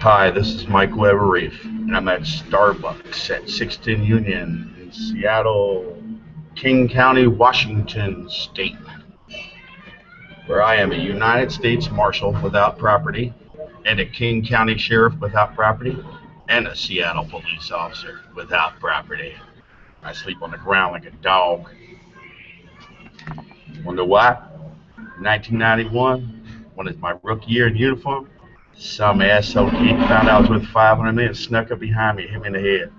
Hi, this is Mike Weber Reef, and I'm at Starbucks at 16 Union in Seattle, King County, Washington State, where I am a United States Marshal without property, and a King County Sheriff without property, and a Seattle police officer without property. I sleep on the ground like a dog. Wonder why? 1991, when it's my rookie year in uniform, some asshole kid found out I was worth 500 million, snuck up behind me, hit me in the head.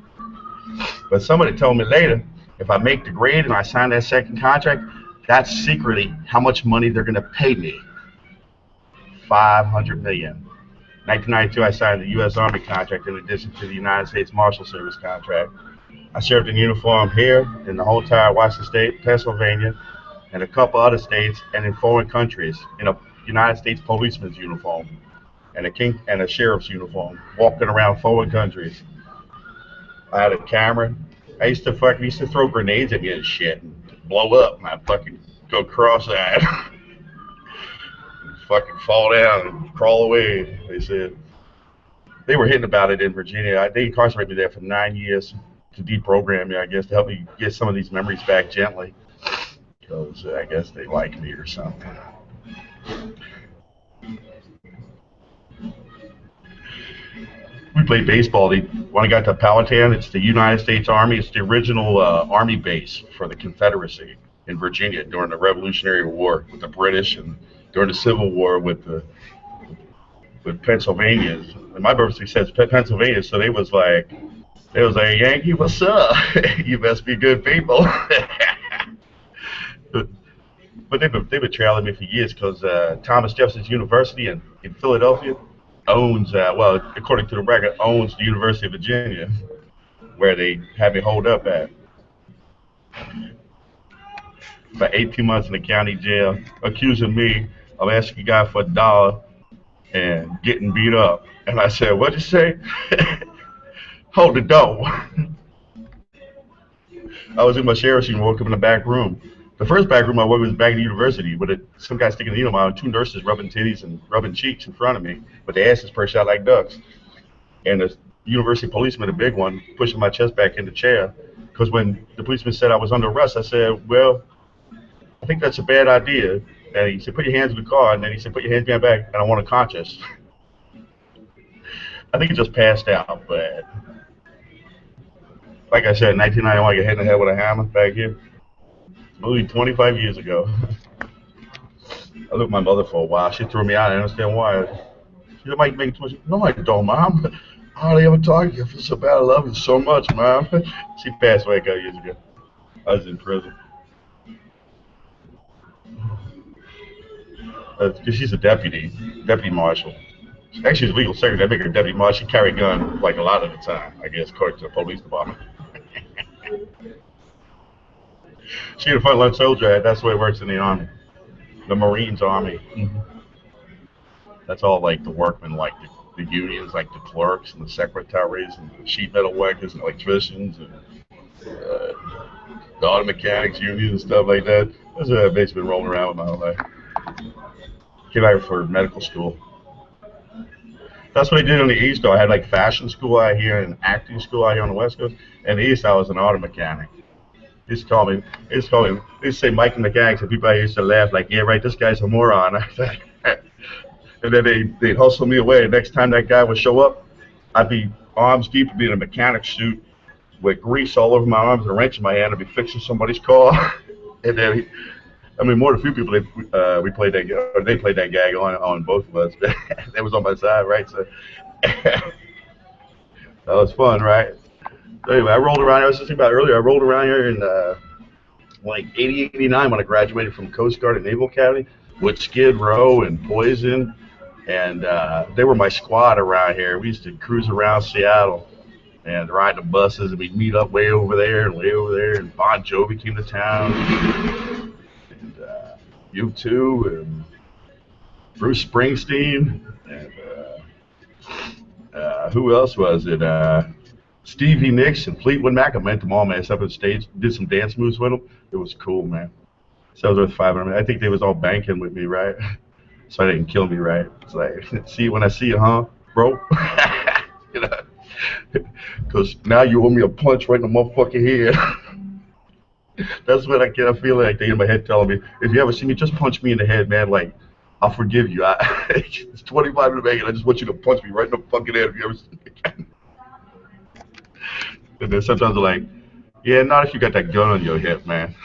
But somebody told me later, if I make the grade and I sign that second contract, that's secretly how much money they're going to pay me. 500 million. 1992, I signed the U.S. Army contract in addition to the United States Marshal Service contract. I served in uniform here in the whole entire Washington State, Pennsylvania, and a couple other states, and in foreign countries in a United States policeman's uniform and a sheriff's uniform, walking around foreign countries. I had a camera. I used to throw grenades at me and shit and blow up, and I'd fucking go cross-eyed, fucking fall down and crawl away. They said they were hitting about it in Virginia. They incarcerated me there for 9 years to deprogram me, I guess, to help me get some of these memories back gently, because I guess they like me or something. We played baseball. When I got to Powhatan, it's the United States Army. It's the original Army base for the Confederacy in Virginia during the Revolutionary War with the British and during the Civil War with Pennsylvania. And my birthday says Pennsylvania, so they was like Yankee, what's up? You must be good people. But they've been trailing me for years because Thomas Jefferson University in Philadelphia owns, well, according to the record, owns the University of Virginia, where they had me hold up at for 18 months in the county jail, accusing me of asking a guy for $1 and getting beat up. And I said, "What'd you say?" Hold the door. I was in my sheriff's uniform, woke up in the back room. The first back room I worked was back at the university with some guy sticking a needle in my arm, two nurses rubbing titties and rubbing cheeks in front of me, with their asses perched out like ducks. And the university policeman, a big one, pushing my chest back in the chair. Because when the policeman said I was under arrest, I said, "Well, I think that's a bad idea." And he said, "Put your hands in the car." And then he said, "Put your hands behind back." And I want a conscious. I think he just passed out, but like I said, in 1991, I got hit in the head with a hammer back here. Maybe 25 years ago. I lived with my mother for a while. She threw me out. I didn't understand why. She said, "Mike, making too much." "No, I don't, Mom. I hardly ever talk to you. I feel so bad. I love you so much, Mom." She passed away a couple years ago. I was in prison. Because she's a deputy marshal. Actually, she's a legal secretary. They make her deputy marshal. She carry a gun like a lot of the time, I guess, according to the police department. She had a frontline soldier. That's the way it works in the Army. The Marines Army. That's all like the workmen, like the unions, like the clerks and the secretaries and the sheet metal workers and electricians and the auto mechanics union and stuff like that. That's what I've basically been rolling around with my whole life. Came out for medical school. That's what I did on the East, though. I had like fashion school out here and acting school out here on the West Coast. And the East, I was an auto mechanic. They used to call me, they used to say Mike and Mechanics, and people used to laugh like, "Yeah, right, this guy's a moron." And then they'd hustle me away. Next time that guy would show up, I'd be arms deep, I'd be in a mechanic suit with grease all over my arms and a wrench in my hand. I'd be fixing somebody's car. And then, more than a few people, we played that, they played that gag on both of us. That was on my side, right? So that was fun, right? So anyway, I rolled around. I was just thinking about earlier. I rolled around here in like 80, 89 when I graduated from Coast Guard and Naval Academy with Skidrow and Poison, and they were my squad around here. We used to cruise around Seattle and ride the buses, and we'd meet up way over there and way over there. And Bon Jovi came to town, and U2 and Bruce Springsteen, and who else was it? Stevie Nicks and Fleetwood Mac. I met them all, man. I stepped on stage, did some dance moves with them. It was cool, man. So I was worth 500. I think they was all banking with me, right? So they didn't kill me, right? It's like, see, when I see you, huh, bro? You know, because now you owe me a punch right in the motherfucking head. That's what I get. I feel like they in my head telling me, if you ever see me, just punch me in the head, man. Like, I'll forgive you. It's 25 in the bag, and I just want you to punch me right in the fucking head if you ever see me again. And then sometimes they're like, yeah, not if you got that gun on your hip, man.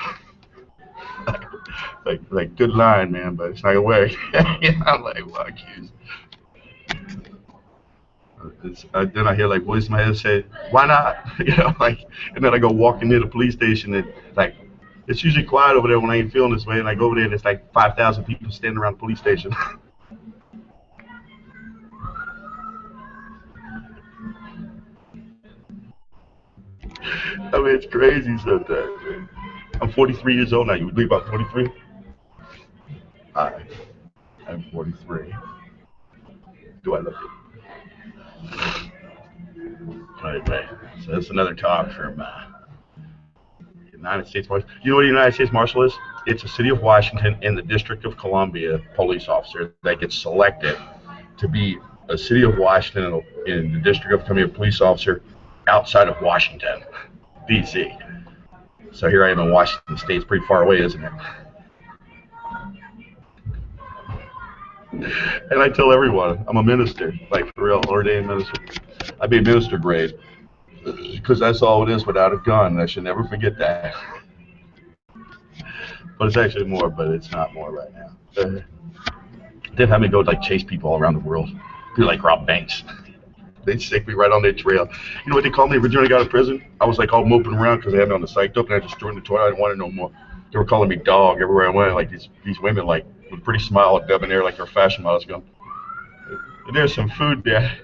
Like good line, man, but it's not gonna work. I'm like, well, accused. Then I hear like voice in my head say, "Why not?" Like, and then I go walking near the police station, and like, it's usually quiet over there when I ain't feeling this way, and I go over there, and it's like 5,000 people standing around the police station. I mean, it's crazy sometimes. Man. I'm 43 years old now. You believe about 43? I, I'm 43. Do I look it? Right, right. So that's another talk from United States Marshal. You know what the United States Marshal is? It's a city of Washington in the District of Columbia police officer that gets selected to be a city of Washington in the District of Columbia police officer outside of Washington, D.C. So here I am in Washington State. It's pretty far away, isn't it? And I tell everyone, I'm a minister, like for real, ordained minister. I be minister grade because that's all it is without a gun. I should never forget that. But it's actually more, but it's not more right now. They've had me go like chase people all around the world, do like rob banks. They stick me right on their trail. You know what they called me originally? I got out of prison. I was like all moping around because they had me on the psych dope, and I just threw in the toilet. I didn't want it no more. They were calling me dog everywhere I went. Like these women, like with a pretty smile, debonair, like they're fashion models. Going, there's some food there,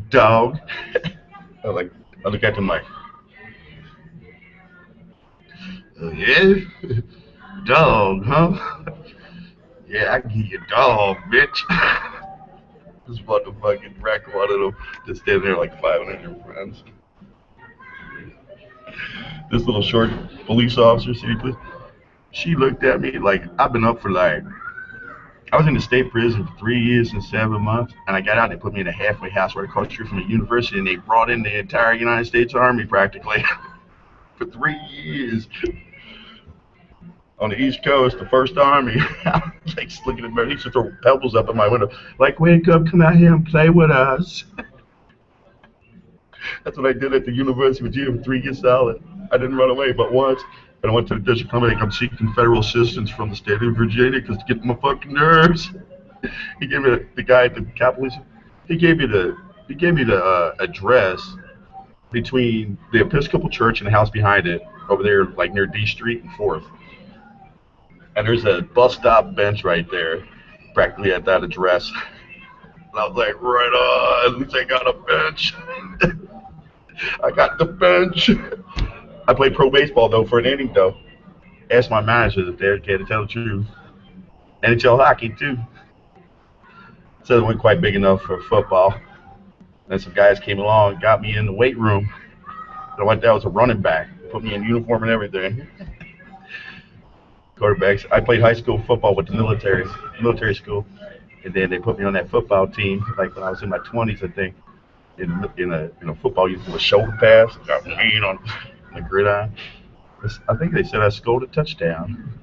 dog. I look at them like, yeah, dog, huh? Yeah, I can give you a dog, bitch. This motherfucking wreck one of them just standing there like 500 friends. This little short police officer, city police, she looked at me like I've been up for like I was in the state prison for 3 years and 7 months, and I got out. They put me in a halfway house right across the street from a university, and they brought in the entire United States Army practically for 3 years on the East Coast. The First Army, like looking at me, he used to throw pebbles up in my window, like, "Wake up, come out here and play with us." That's what I did at the University of Virginia for 3 years solid. I didn't run away but once. And I went to the district company. I'm seeking federal assistance from the state of Virginia because to get my fucking nerves. He gave me the guy at the Capitol. He gave me the address between the Episcopal Church and the house behind it over there, like near D Street and Fourth. And there's a bus stop bench right there, practically at that address. And I was like, right on. At least I got a bench. I got the bench. I played pro baseball though for an inning though. Asked my manager if they cared to tell the truth. NHL hockey too. Said it wasn't quite big enough for football. Then some guys came along, got me in the weight room. And I went there as a running back, put me in uniform and everything. Quarterbacks. I played high school football with the military school, and then they put me on that football team. Like when I was in my 20s, I think, in a football uniform with shoulder pads, got mean on the gridiron. I think they said I scored a touchdown.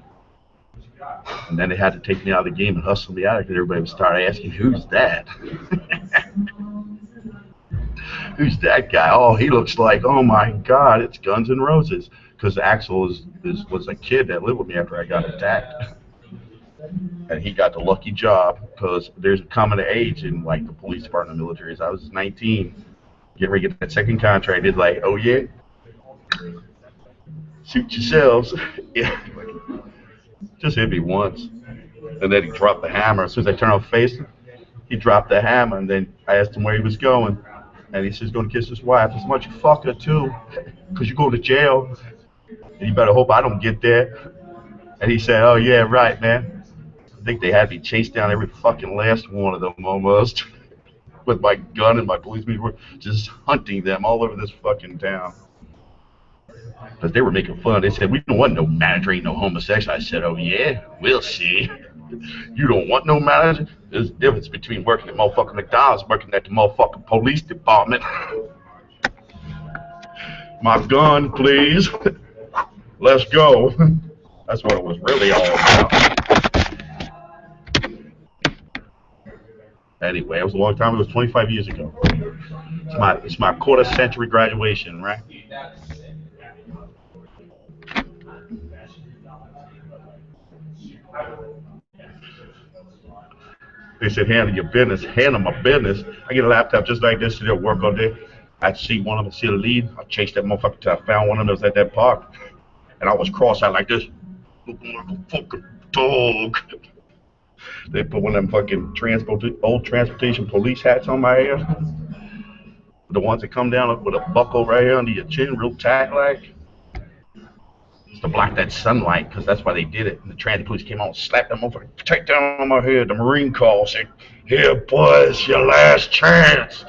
And then they had to take me out of the game and hustle me out because everybody would start asking, "Who's that?" Who's that guy? Oh, he looks like, oh my God, it's Guns N' Roses. Because Axel was a kid that lived with me after I got attacked. And he got the lucky job because there's a common age in like the police department and military. I was 19, getting ready to get that second contract. He's like, oh yeah, shoot yourselves. Yeah. Just hit me once. And then he dropped the hammer. As soon as I turned off facing, he dropped the hammer. And then I asked him where he was going. And he says, he's going to kiss his wife. I said, why don't you fuck her too? Because you go to jail. And you better hope I don't get there. And he said, oh, yeah, right, man. I think they had me chase down every fucking last one of them almost. with my gun and my policeman were just hunting them all over this fucking town. Because they were making fun. They said, we don't want no manager, ain't no homosexual. I said, oh yeah, we'll see. You don't want no manager? There's a difference between working at motherfucking McDonald's and working at the motherfucking police department. My gun, please. Let's go. That's what it was really all about. Anyway, it was a long time. It was 25 years ago. It's my quarter century graduation, right? They said, handle your business. Handle my business. I get a laptop just like this to work all day. I'd see one of them, see the lead. I'd chase that motherfucker till I found one of them that was at that park. And I was cross-eyed like this. Looking like a fucking dog. They put one of them fucking old transportation police hats on my head. The ones that come down with a buckle right here under your chin, real tight-like. It's to block that sunlight, because that's why they did it. And the transit police came on and slapped that motherfucker take down on my head. The Marine call said, here, boys, your last chance.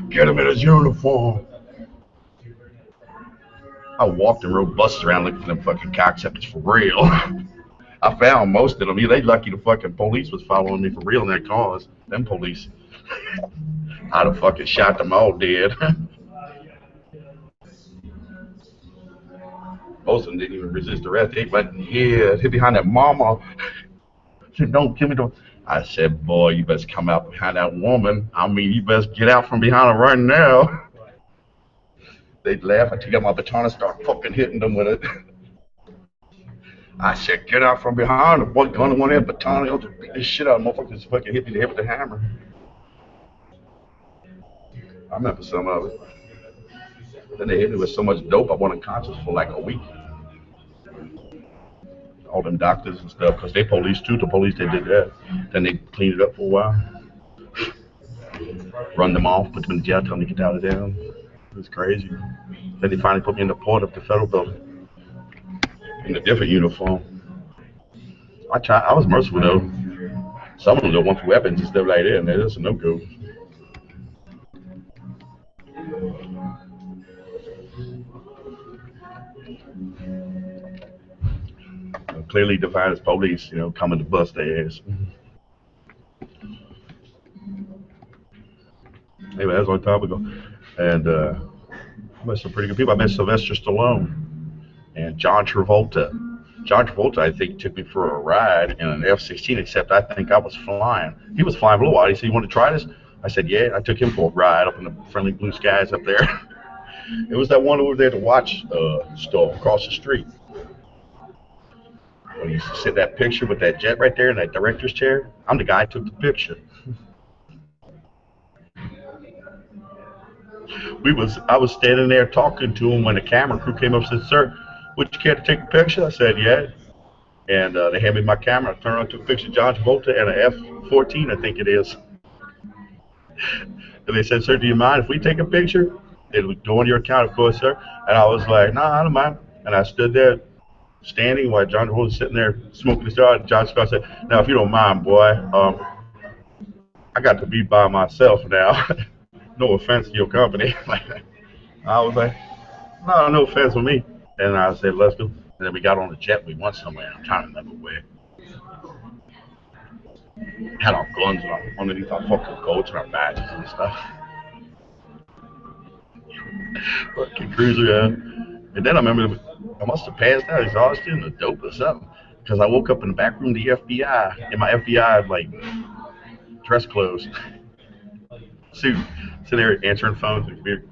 Get him in his uniform. I walked and rode buses around looking for them fucking cocksuckers for real. I found most of them. They lucky the fucking police was following me for real in their cars. Them police. I'd have fucking shot them all dead. Most of them didn't even resist arrest. They went, yeah, hid behind that mama. Said, don't give me the... I said, boy, you best come out behind that woman. I mean, you best get out from behind her right now. They'd laugh. I took out my baton and start fucking hitting them with it. I said, get out from behind. The boy gun in one hand, baton, he'll just beat this shit out of motherfuckers. Fucking hit me in the head with the hammer. I remember some of it. Then they hit me with so much dope, I went unconscious for like a week. All them doctors and stuff, because they police too. The police, they did that. Then they cleaned it up for a while. Run them off, put them in jail, tell them to get out of there. It was crazy. Then they finally put me in the port of the federal building in a different uniform. I was merciful though. Some of them don't want weapons and stuff like that, and that's a no-go. Clearly defined as police, coming to bust their ass. Anyway, that was a long time ago. And I met some pretty good people. I met Sylvester Stallone and John Travolta. John Travolta, I think, took me for a ride in an F-16, except I think I was flying. He was flying blue. He said, you want to try this? I said, yeah. I took him for a ride up in the friendly blue skies up there. It was that one over there, the watch store across the street. When you sit that picture with that jet right there in that director's chair, I'm the guy who took the picture. I was standing there talking to him when the camera crew came up and said, sir, would you care to take a picture? I said, yeah. And they handed me my camera. I turned around and took a picture of John Travolta and an F-14, I think it is. And they said, sir, do you mind if we take a picture? It would go on your account, of course, sir. And I was like, nah, I don't mind. And I stood there standing while John Travolta was sitting there smoking a cigar. John Scott said, now, if you don't mind, boy, I got to be by myself now. No offense to your company. I was like, no offense with me. And I said, let's go. And then we got on the jet. We went somewhere. I'm trying to remember where. Had our guns underneath our fucking coats and our badges and stuff. Fucking cruiser, yeah. And then I remember I must have passed out exhausted and the dope or something. Because I woke up in the back room of the FBI in my FBI dress clothes. Suit. Sitting there answering phones and computer.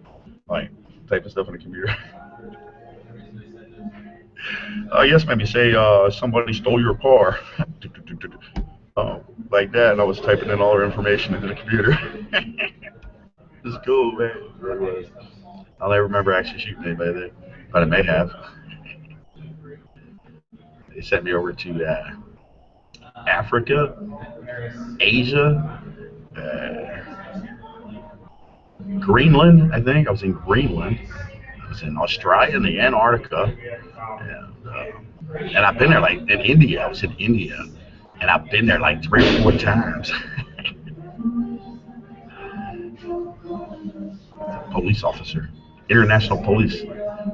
Typing stuff on the computer. Yes, ma'am. You say somebody stole your car. Like that, and I was typing in all their information into the computer. It was cool, man. It really was. I'll never remember actually shooting anybody there, but I may have. They sent me over to Africa, Asia, Greenland, I think. I was in Greenland. I was in Australia and the Antarctica. And I've been there in India. I was in India. And I've been there 3 or 4 times. police officer, international police.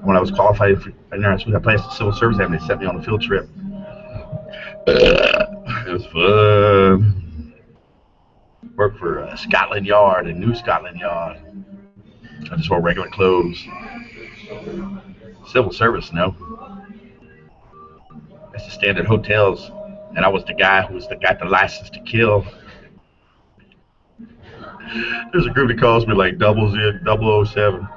When I was qualified for international, I passed the civil service exam. They sent me on a field trip. It was fun. Worked for Scotland Yard and New Scotland Yard. I just wore regular clothes. Civil service, no. That's the standard hotels. And I was the guy who got the license to kill. There's a group that calls me like 007.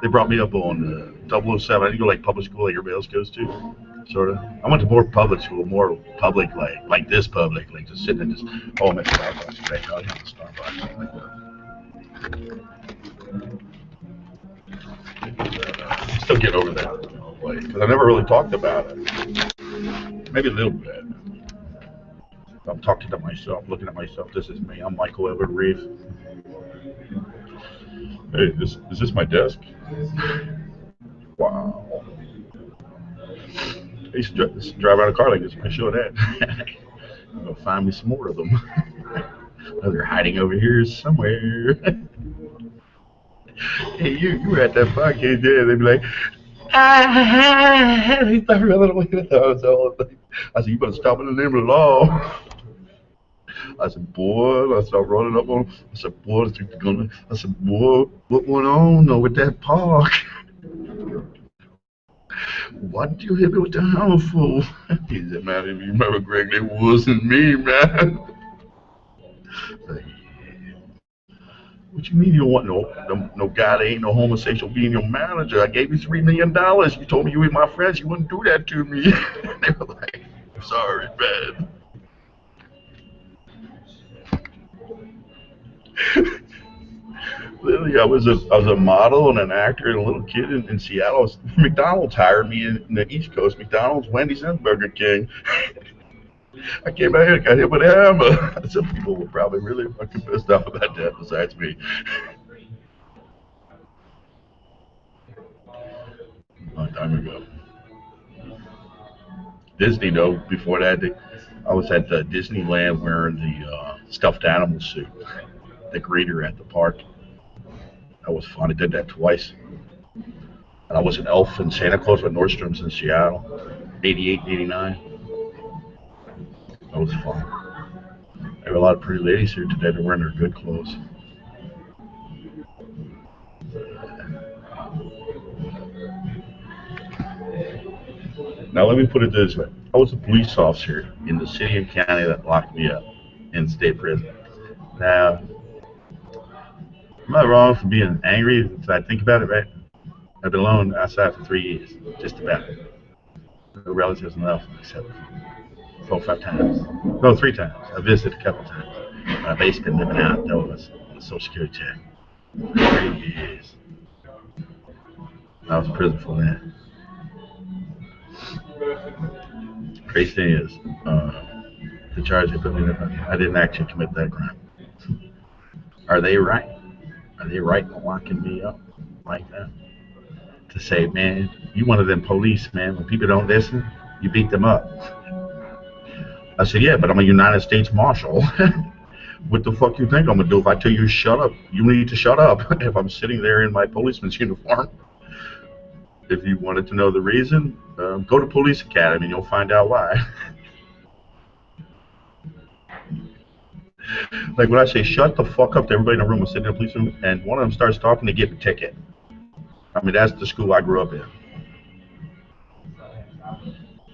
They brought me up on 007. I didn't go like public school like everybody else goes to, sort of. I went to more public school, more public like this public, like just sitting in this. Oh, I'm at Starbucks today. Oh, I have a Starbucks. I'm still getting over that, because I never really talked about it. Maybe a little bit. I'm talking to myself, looking at myself. This is me. I'm Michael Edward Reeves. Hey, is this my desk? Wow. I used to drive around a car like this. I show that. I'm gonna find me some more of them. They're hiding over here somewhere. Hey, you were at that podcast, yeah? They'd be like, he's not running away with us. I said, you better stop in the name of the law. I said, boy, I started running up on him. I said, boy, what went on with that park? What did you hit me with the hammer for? He said, man, if you remember, Greg, it wasn't me, man. Like, what you mean you don't want no guy that ain't no homosexual being your manager? I gave you $3 million. You told me you were my friends. You wouldn't do that to me. They were like, I'm sorry, man. Literally, I was a model and an actor and a little kid in Seattle. McDonald's hired me in the East Coast. McDonald's, Wendy's, and Burger King. I came out here and got hit with a hammer. Some people were probably really fucking pissed off about that besides me. A long time ago. Disney, though, before that, I was at Disneyland wearing the stuffed animal suit. The greeter at the park. That was fun. I did that twice. And I was an elf in Santa Claus with Nordstrom's in Seattle, 88, 89. That was fun. There were a lot of pretty ladies here today. They're wearing their good clothes. Now let me put it this way. I was a police officer in the city and county that locked me up in state prison. Now, am I wrong for being angry if I think about it, right? I've been alone outside for 3 years, just about. No relatives enough, except 4 or 5 times. No, 3 times. I visited a couple times. My base been living out there was a Social Security check. 3 years. I was in prison for that. Crazy thing is, the charge they put me in, I didn't actually commit that crime. Are they right? Are they right in locking me up like that? To say, man, you one of them police, man. When people don't listen, you beat them up. I said, yeah, but I'm a United States Marshal. What the fuck you think I'm gonna do if I tell you shut up? You need to shut up. If I'm sitting there in my policeman's uniform. If you wanted to know the reason, go to police academy and you'll find out why. Like when I say shut the fuck up to everybody in the room was sitting in the police room and one of them starts talking, they get a ticket. I mean, that's the school I grew up in.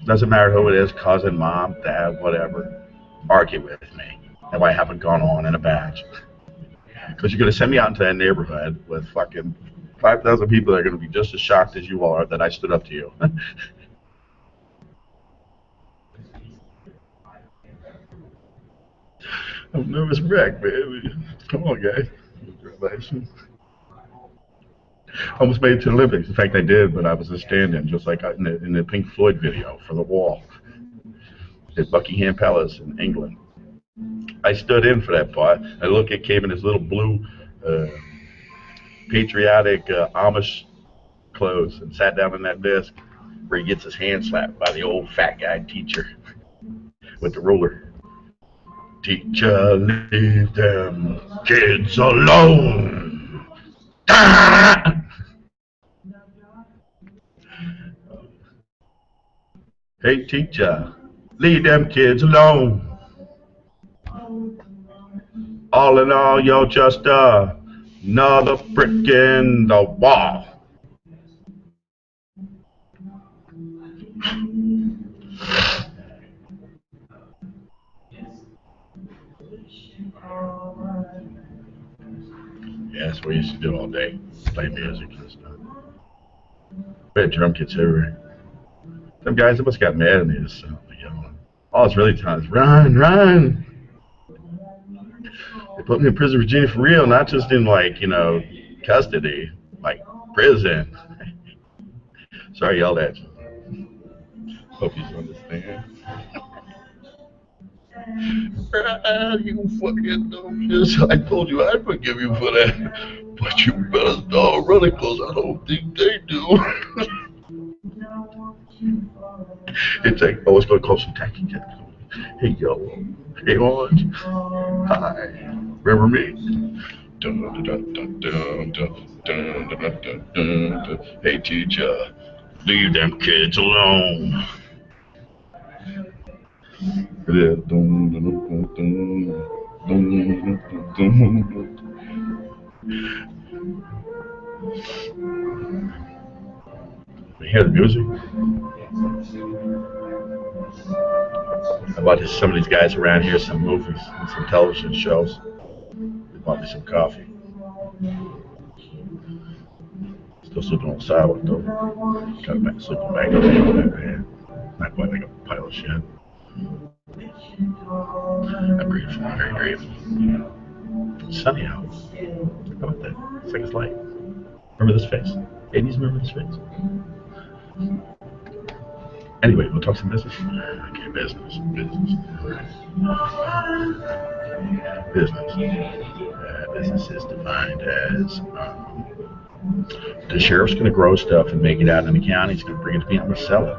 Doesn't matter who it is, cousin, mom, dad, whatever. Argue with me if I haven't gone on in a badge. Because you're going to send me out into that neighborhood with fucking 5,000 people that are going to be just as shocked as you are that I stood up to you. I'm a nervous wreck, baby. Come on, guys. Almost made it to the Olympics. In fact, I did, but I was a stand-in, just like in the Pink Floyd video for The Wall at Buckingham Palace in England. I stood in for that part. I look at came in his little blue patriotic Amish clothes and sat down in that desk where he gets his hand slapped by the old fat guy teacher with the ruler. Teacher, leave them kids alone. Ah! Hey teacher, leave them kids alone. All in all, you're just another brick in the wall. Yeah, that's what we used to do all day. Play music and stuff. We had drum kits everywhere. Some guys that must got mad at me. So, all it's really telling is run, run. They put me in prison, Virginia for real, not just in custody, like prison. Sorry, I yelled at you. Hope you understand. You fucking dumb shit. I told you I'd forgive you for that. But you better start running because I don't think they do. It's like, oh, it's going to call some taxi cabs. Hey, yellow. Hey, orange. Hi. Remember me? Dun, dun, dun, dun, dun, dun, dun, dun, dun, dun. Hey, teacher, leave them kids alone. Yeah. Dun, dun, dun, dun, dun, dun, dun, dun. You hear the music? I bought some of these guys around here some movies and some television shows. They bought me some coffee. Still sleeping on the sidewalk though. Got a back sleeping bag on that man. Not quite like a pile of shit. I'm grateful. I'm very grateful. It's sunny out. How about that? It's like it's light. Remember this face? 80s, remember this face? Anyway, we'll talk some business. Okay, business. Business is defined as the sheriff's going to grow stuff and make it out in the county. He's going to bring it to me. I'm going to sell it.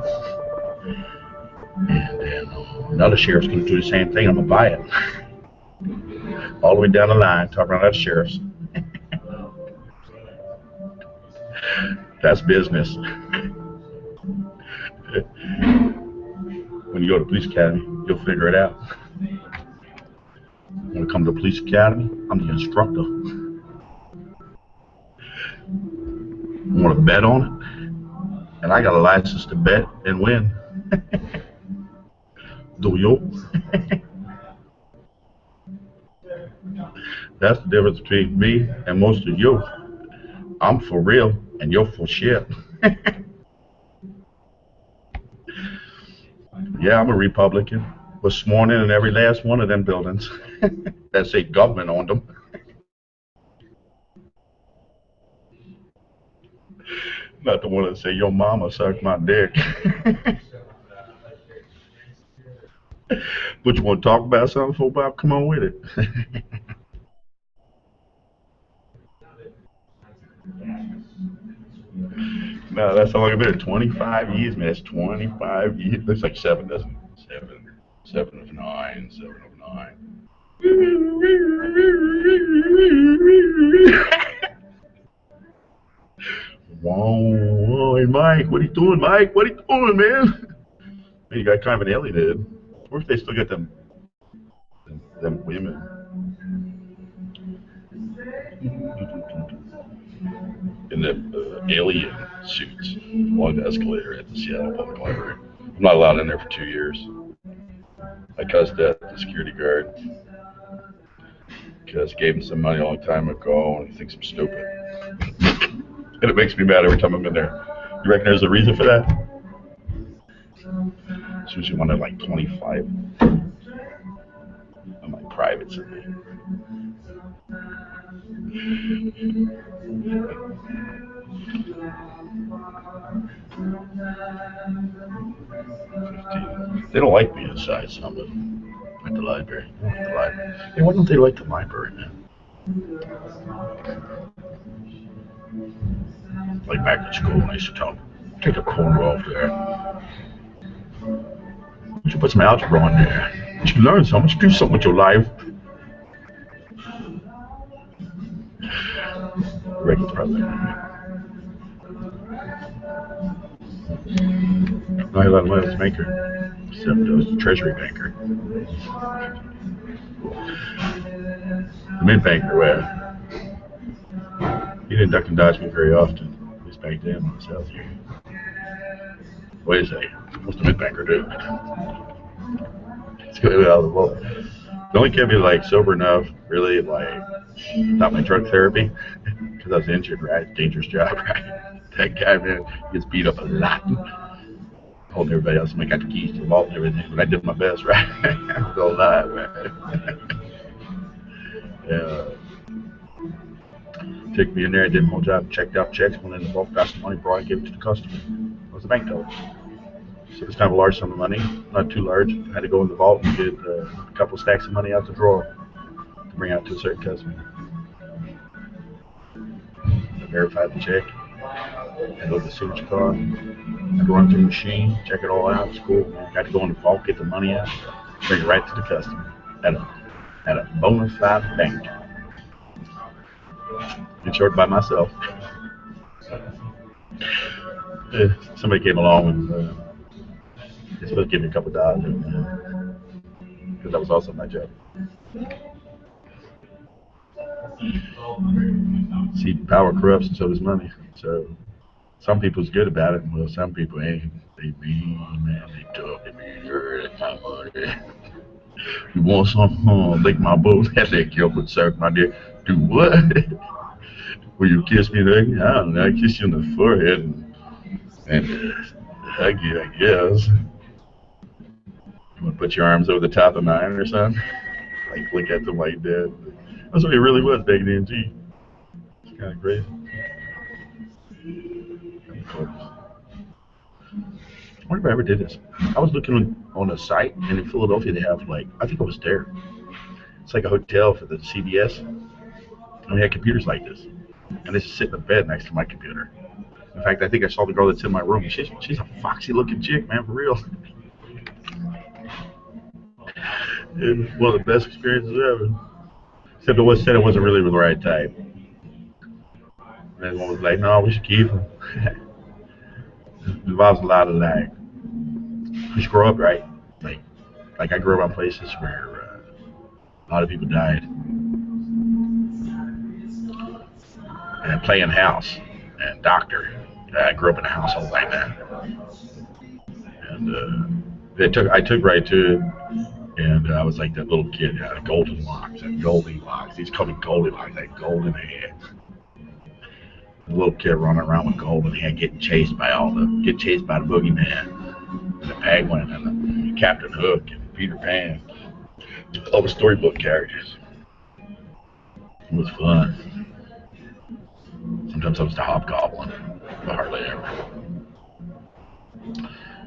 And then another sheriff's going to do the same thing. I'm going to buy it. All the way down the line, talking about other sheriffs. That's business. When you go to police academy, you'll figure it out. When I come to police academy, I'm the instructor. I want to bet on it, and I got a license to bet and win. Do you? That's the difference between me and most of you. I'm for real, and you're for shit. Yeah, I'm a Republican. Was sworn in every last one of them buildings that say government on them. Not the one that say your mama sucked my dick. But you want to talk about something for about? Come on with it. No, that's how long I've been here. 25 years, man. That's 25 years. Looks like 7, doesn't it? 7 of 9. 7 of 9. Whoa, hey Mike, what are you doing, Mike? What are you doing, man? Man, you got kind of an alienated. Or if they still get them women. In the alien suits along the escalator at the Seattle Public Library. I'm not allowed in there for 2 years. I cussed at the security guard because I gave him some money a long time ago and he thinks I'm stupid. And it makes me mad every time I'm in there. You reckon there's a reason for that? It's usually when they're like 25. I'm like privates in there. 15. They don't like me inside, some of them. At the library. They don't like the library. Hey, why don't they like the library, man? Like back in school, I used to tell them, take the corner off there. Why don't you put some algebra on there? You should learn something. You should do something with your life. Reagan's probably. No, he let him as banker, except it was Treasury banker. The mid banker, well, he didn't duck and dodge me very often. At least back then when I was out here. Wait a second, what's the mid banker do? Let's go out of the vault. It only kept me like sober enough, really, like not my drug therapy, because I was injured, right? Dangerous job, right? That guy, man, he gets beat up a lot. Holding everybody else, I got the keys to the vault and everything, but I did my best, right? I'm still alive, man. Yeah. Took me in there, I did my whole job, checked out checks, went in the vault, got some money, brought it, gave it to the customer. It was the bank teller. So it's kind of a large sum of money, not too large. I had to go in the vault and get a couple of stacks of money out the drawer to bring out to a certain customer. I verified the check, and look at the signature card. I had to run through the machine, check it all out. It's cool. Got to go in the vault, get the money out, bring it right to the customer at a bona fide bank. Insured by myself. Somebody came along and they're supposed to give me a couple of dollars because that was also my job. See, power corrupts and so does money. So some people's good about it, well, some people ain't. They mean, man, they tough, they mean, that's my money. You want something? Lick my boot, that lick your butt, suck my dick. Do what? Will you kiss me there? I don't know, I kiss you on the forehead and hug you, I guess. You want to put your arms over the top of mine or something? Like, look at them like that. That's what it really was back then, gee. It's kind of crazy. I wonder if I ever did this. I was looking on a site, and in Philadelphia they have, like, I think I was there. It's like a hotel for the CBS. And we had computers like this. And they just sit in the bed next to my computer. In fact, I think I saw the girl that's in my room. She's a foxy looking chick, man, for real. It was one of the best experiences ever. Except it was said it wasn't really the right type. And everyone was like, no, we should keep him. It involves a lot of like, we should grow up right. Like I grew up on places where a lot of people died. And playing house and doctor. I grew up in a household like that. And I took right to it. And I was like that little kid, golden locks, and Goldilocks. He's called me Goldilocks, like golden hair. The little kid running around with golden hair, getting chased by the boogeyman, and the penguin, and the Captain Hook, and Peter Pan, all the storybook characters. It was fun. Sometimes I was the Hobgoblin, but hardly ever.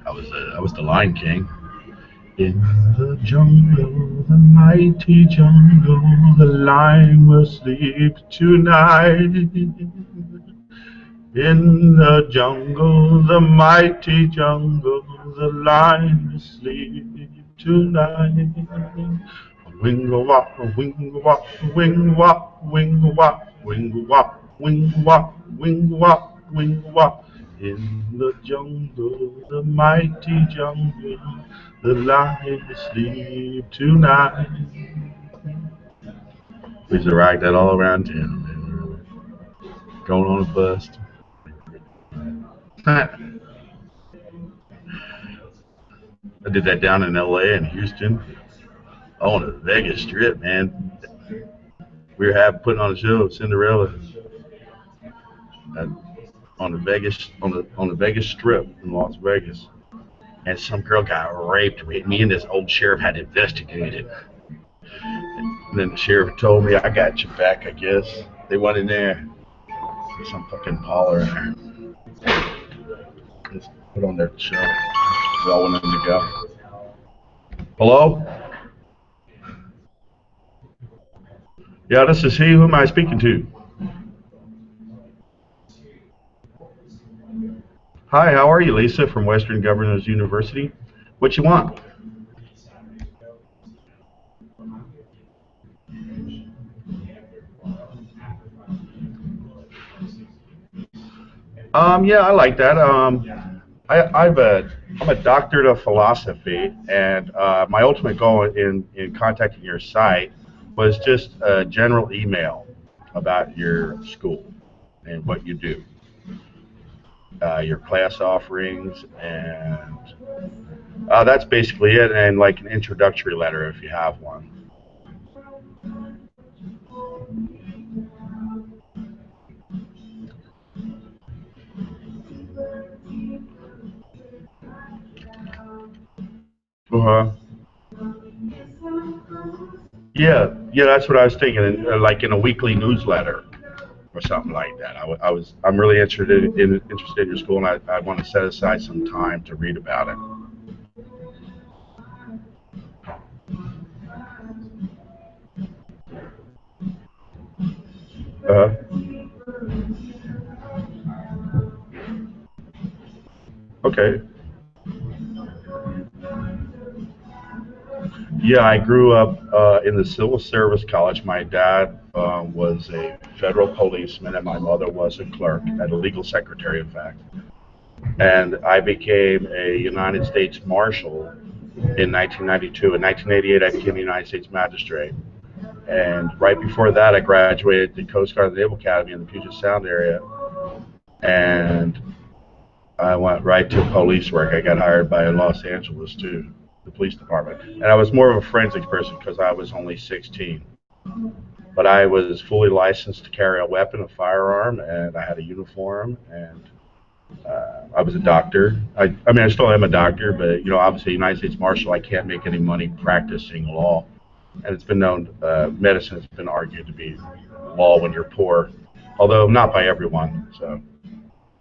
I was the Lion King. In the jungle, the mighty jungle, the lion will sleep tonight. In the jungle, the mighty jungle, the lion will sleep tonight. Wingo wop, wingo wop, wingo wop, wingo wop, wingo wop, wingo wop, wingo wop, wingo wop. In the jungle, the mighty jungle, the lion will sleep tonight. We used to rock that all around town, man. Going on a bust. I did that down in LA and Houston. On the Vegas Strip, man. We were putting on a show, Cinderella, on the Vegas Strip in Las Vegas. And some girl got raped. Me and this old sheriff had to investigate it. And then the sheriff told me, I got your back, I guess. They went in there. There's some fucking parlor in there. Just put on their show. We all went in to go. Hello? Yeah, this is he. Who am I speaking to? Hi, how are you, Lisa, from Western Governors University? What you want? Yeah, I like that. I'm a doctorate of philosophy, and my ultimate goal in contacting your site was just a general email about your school and what you do, your class offerings, and that's basically it. And like an introductory letter if you have one. Uh-huh. Yeah, that's what I was thinking. Like in a weekly newsletter or something like that. I'm really interested in your school, and I want to set aside some time to read about it. Uh, okay. Yeah, I grew up in the civil service college. My dad was a federal policeman, and my mother was a clerk, and a legal secretary, in fact. And I became a United States Marshal in 1992. In 1988, I became a United States Magistrate. And right before that, I graduated the Coast Guard Naval Academy in the Puget Sound area. And I went right to police work. I got hired by Los Angeles too, the police department. And I was more of a forensics person because I was only 16. But I was fully licensed to carry a weapon, a firearm, and I had a uniform. And I was a doctor. I mean, I still am a doctor, but obviously, United States Marshal, I can't make any money practicing law. And it's been known, medicine has been argued to be law when you're poor, although not by everyone. So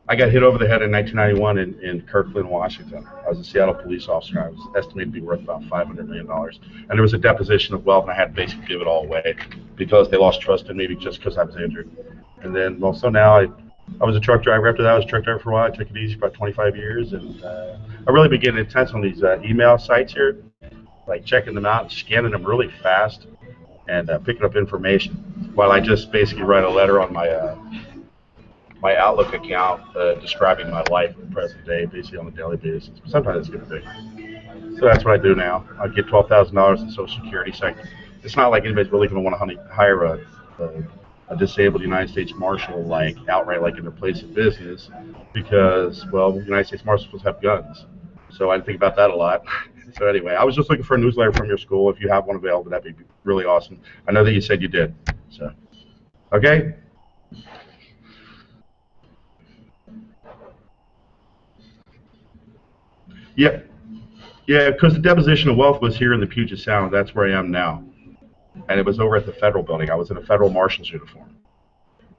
I got hit over the head in 1991 in Kirkland, Washington. I was a Seattle police officer. I was estimated to be worth about $500 million. And there was a deposition of wealth, and I had to basically give it all away because they lost trust in me just because I was injured. And then, well, so now I was a truck driver. After that, I was a truck driver for a while. I took it easy for about 25 years. And I really began intense on these email sites here, like checking them out and scanning them really fast and picking up information while I just basically write a letter on my Outlook account describing my life in the present day, basically on a daily basis. Sometimes it's a good thing. So that's what I do now. I get $12,000 in Social Security. So it's not like anybody's really going to want to hire a disabled United States Marshal like outright, like in their place of business, because well, United States Marshals have guns. So I think about that a lot. So anyway, I was just looking for a newsletter from your school. If you have one available, that'd be really awesome. I know that you said you did. So okay. Yeah, yeah, because the deposition of wealth was here in the Puget Sound. That's where I am now, and it was over at the federal building. I was in a federal marshal's uniform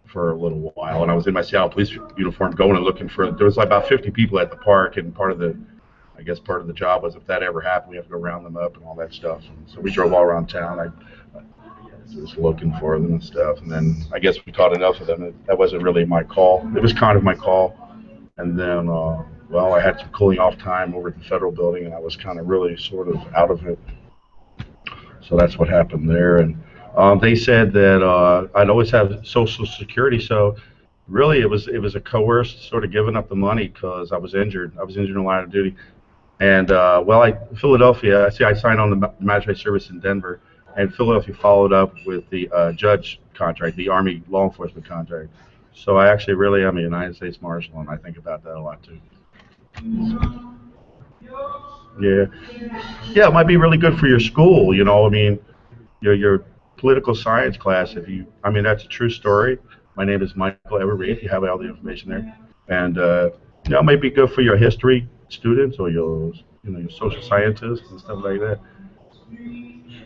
for a little while, and I was in my Seattle police uniform, going and looking for. There was like about 50 people at the park, and I guess part of the job was if that ever happened, we have to go round them up and all that stuff. And so we drove all around town. I was looking for them and stuff, and then I guess we caught enough of them. That wasn't really my call. It was kind of my call, and then well, I had some cooling off time over at the federal building, and I was kind of really sort of out of it. So that's what happened there. And they said that I'd always have Social Security. So really, it was a coerced sort of giving up the money because I was injured. I was injured in the line of duty. And well, Philadelphia. I see. I signed on the magistrate service in Denver, and Philadelphia followed up with the judge contract, the Army law enforcement contract. So I actually really am a United States Marshal, and I think about that a lot too. Yeah, yeah, it might be really good for your school. I mean, your political science class. I mean, that's a true story. My name is Michael Everett. You have all the information there, and it might be good for your history students or your social scientists and stuff like that.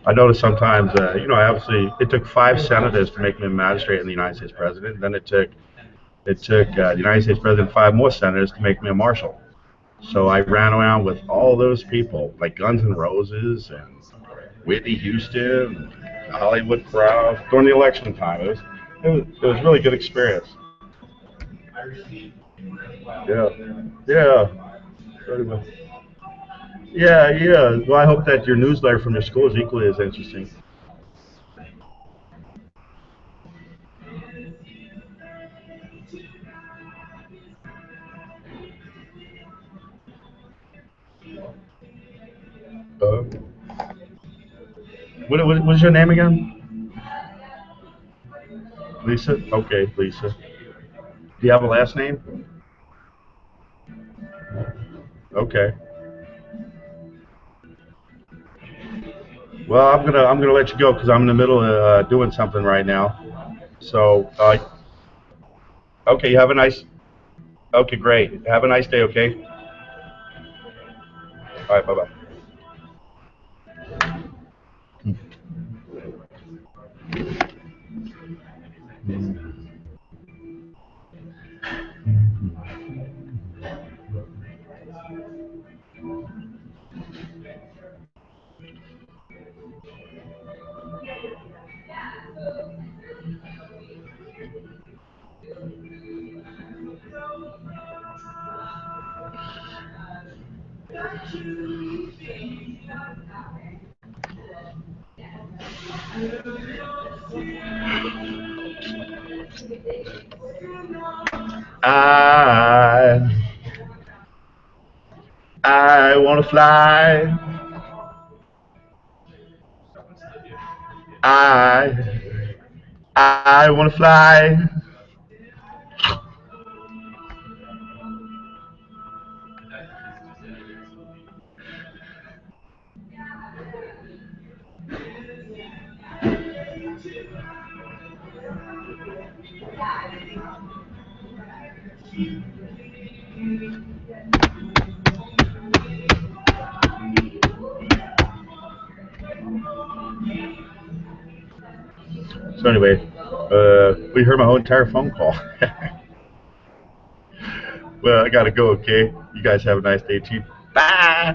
I notice sometimes, obviously it took 5 senators to make me a magistrate and the United States president. Then it took the United States president 5 more senators to make me a marshal. So I ran around with all those people, like Guns N' Roses and Whitney Houston, and the Hollywood crowd during the election time. It was a really good experience. Yeah, yeah, very much. Yeah, yeah. Well, I hope that your newsletter from your school is equally as interesting. Uh, what's your name again? Lisa? Okay, Lisa. Do you have a last name? Okay. Well, I'm gonna let you go because I'm in the middle of doing something right now. So, okay, you have a nice. Okay, great. Have a nice day. Okay. All right. Bye bye. I I wanna fly. I I wanna fly. So anyway, we heard my whole entire phone call. Well, I gotta go. Okay. You guys have a nice day too. Bye.